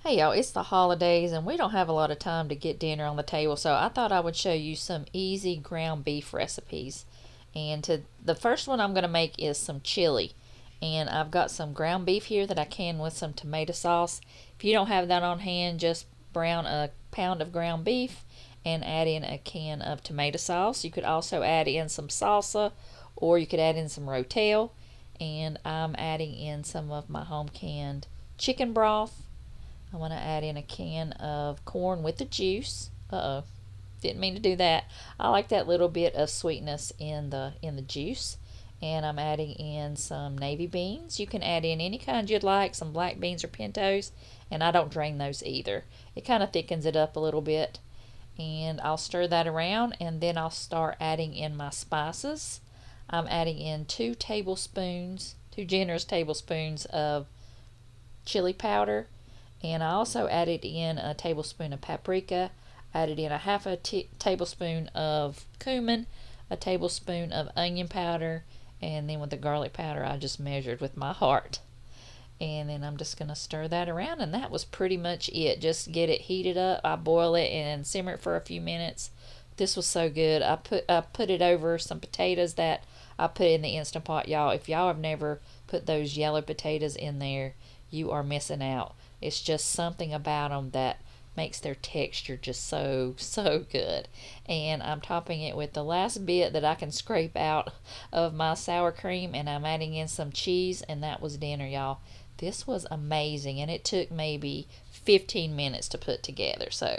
Hey y'all, it's the holidays and we don't have a lot of time to get dinner on the table, so I thought I would show you some easy ground beef recipes. And the first one I'm going to make is some chili. And I've got some ground beef here that I can with some tomato sauce. If you don't have that on hand, just brown a pound of ground beef and add in a can of tomato sauce. You could also add in some salsa or you could add in some rotel. And I'm adding in some of my home canned chicken broth. I'm going to add in a can of corn with the juice. Uh-oh, didn't mean to do that. I like that little bit of sweetness in the juice. And I'm adding in some navy beans. You can add in any kind you'd like, some black beans or pintos, and I don't drain those either. It kind of thickens it up a little bit. And I'll stir that around, and then I'll start adding in my spices. I'm adding in 2 generous tablespoons of chili powder, and I also added in a tablespoon of paprika, added in a half a tablespoon of cumin, a tablespoon of onion powder, and then with the garlic powder I just measured with my heart. And then I'm just going to stir that around, and that was pretty much it. Just get it heated up. I boil it and simmer it for a few minutes. This was so good. I put it over some potatoes that I put in the Instant Pot, y'all. If y'all have never put those yellow potatoes in there, you are missing out. It's just something about them that makes their texture just so good. And I'm topping it with the last bit that I can scrape out of my sour cream, and I'm adding in some cheese, and that was dinner, y'all. This was amazing, and it took maybe 15 minutes to put together, so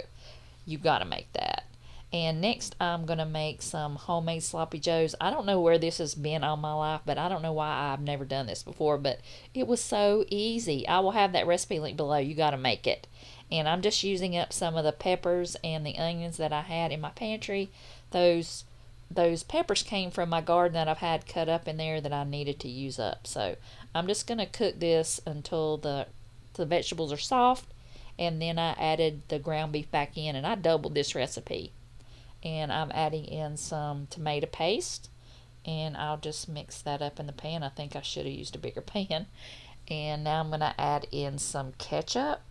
you got to make that. And next I'm going to make some homemade sloppy joes. I don't know where this has been all my life, but I don't know why I've never done this before, but it was so easy. I will have that recipe link below. You got to make it. And I'm just using up some of the peppers and the onions that I had in my pantry. Those peppers came from my garden that I've had cut up in there that I needed to use up. So I'm just going to cook this until the vegetables are soft, and then I added the ground beef back in, and I doubled this recipe. And I'm adding in some tomato paste, and I'll just mix that up in the pan. I think I should have used a bigger pan. And now I'm going to add in some ketchup.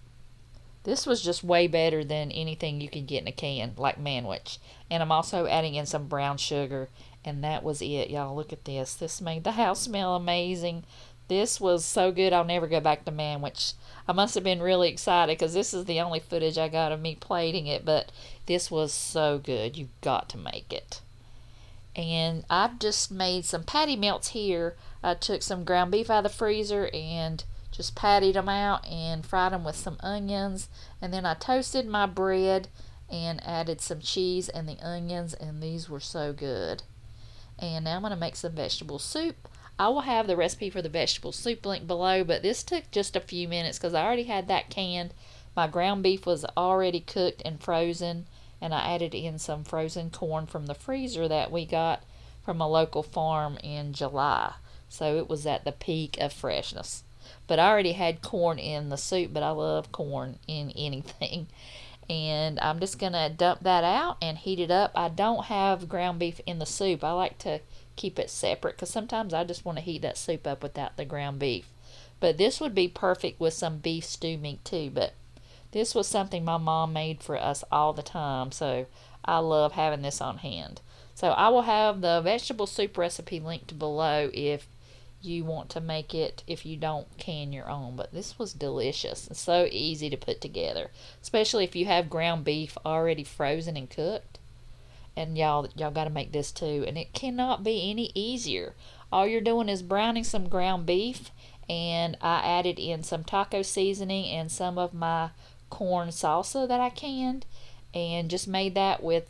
This was just way better than anything you can get in a can, like Manwich. And I'm also adding in some brown sugar, and that was it, y'all. Look at this. This made the house smell amazing. This was so good, I'll never go back to Manwich. I must have been really excited because this is the only footage I got of me plating it, but this was so good. You've got to make it. And I've just made some patty melts here. I took some ground beef out of the freezer and just patted them out and fried them with some onions. And then I toasted my bread and added some cheese and the onions, and these were so good. And now I'm going to make some vegetable soup. I will have the recipe for the vegetable soup link below, but this took just a few minutes because I already had that canned. My ground beef was already cooked and frozen, and I added in some frozen corn from the freezer that we got from a local farm in July. So it was at the peak of freshness. But I already had corn in the soup, but I love corn in anything. And I'm just going to dump that out and heat it up. I don't have ground beef in the soup. I like to keep it separate because sometimes I just want to heat that soup up without the ground beef. But this would be perfect with some beef stew meat too. But this was something my mom made for us all the time, so I love having this on hand. So I will have the vegetable soup recipe linked below if you want to make it, if you don't can your own. But this was delicious and so easy to put together, especially if you have ground beef already frozen and cooked. And y'all got to make this too, and it cannot be any easier. All you're doing is browning some ground beef, and I added in some taco seasoning and some of my corn salsa that I canned, and just made that with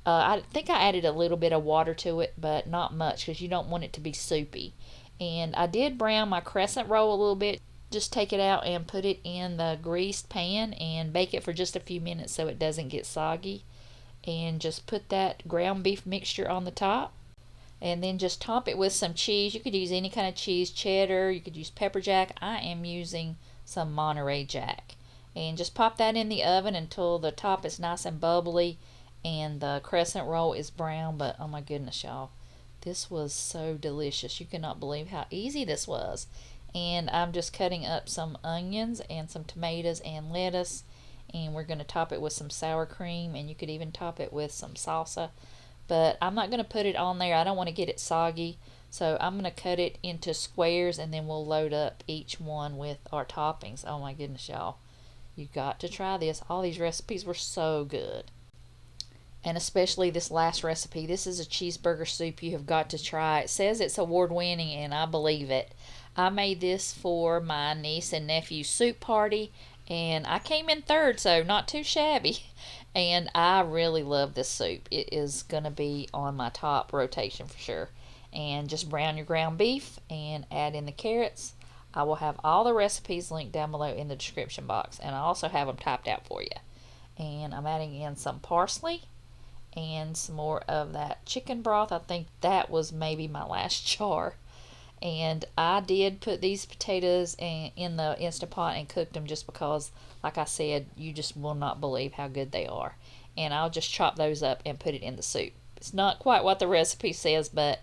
I think I added a little bit of water to it, but not much because you don't want it to be soupy. And I did brown my crescent roll a little bit. Just take it out and put it in the greased pan and bake it for just a few minutes so it doesn't get soggy. And just put that ground beef mixture on the top, and then just top it with some cheese. You could use any kind of cheese, cheddar, you could use pepper jack. I am using some Monterey Jack. And just pop that in the oven until the top is nice and bubbly and the crescent roll is brown. But oh my goodness, y'all, this was so delicious. You cannot believe how easy this was. And I'm just cutting up some onions and some tomatoes and lettuce, and we're going to top it with some sour cream, and you could even top it with some salsa, but I'm not going to put it on there. I don't want to get it soggy, so I'm going to cut it into squares, and then we'll load up each one with our toppings. Oh my goodness, y'all, you got to try this. All these recipes were so good, and especially this last recipe. This is a cheeseburger soup you have got to try. It says it's award winning, and I believe it. I made this for my niece and nephew's soup party, and I came in third, so not too shabby. And I really love this soup. It is going to be on my top rotation for sure. And just brown your ground beef and add in the carrots. I will have all the recipes linked down below in the description box, and I also have them typed out for you. And I'm adding in some parsley and some more of that chicken broth. I think that was maybe my last jar. And I did put these potatoes in the Instant Pot and cooked them just because, like I said, you just will not believe how good they are. And I'll just chop those up and put it in the soup. It's not quite what the recipe says, but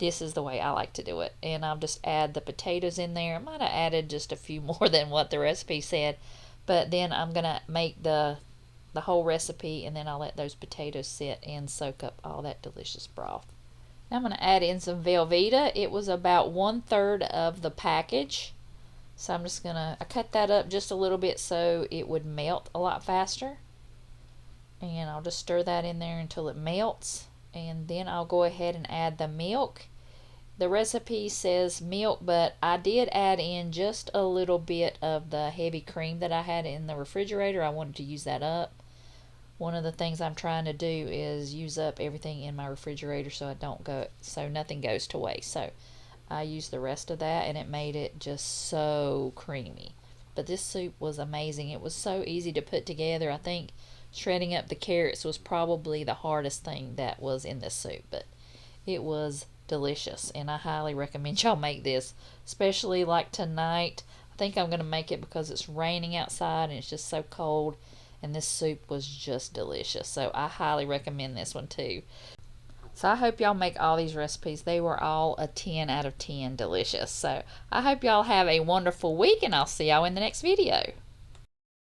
this is the way I like to do it. And I'll just add the potatoes in there. I might have added just a few more than what the recipe said, but then I'm going to make the whole recipe, and then I'll let those potatoes sit and soak up all that delicious broth. Now I'm going to add in some Velveeta. It was about 1/3 of the package. So I'm just going to cut that up just a little bit so it would melt a lot faster. And I'll just stir that in there until it melts. And then I'll go ahead and add the milk. The recipe says milk, but I did add in just a little bit of the heavy cream that I had in the refrigerator. I wanted to use that up. One of the things I'm trying to do is use up everything in my refrigerator so nothing goes to waste. So I used the rest of that, and it made it just so creamy. But this soup was amazing. It was so easy to put together. I think shredding up the carrots was probably the hardest thing that was in this soup, but it was delicious, and I highly recommend y'all make this, especially like tonight. I think I'm going to make it because it's raining outside and it's just so cold, and this soup was just delicious. So I highly recommend this one too. So I hope y'all make all these recipes. They were all a 10 out of 10 delicious. So I hope y'all have a wonderful week, and I'll see y'all in the next video.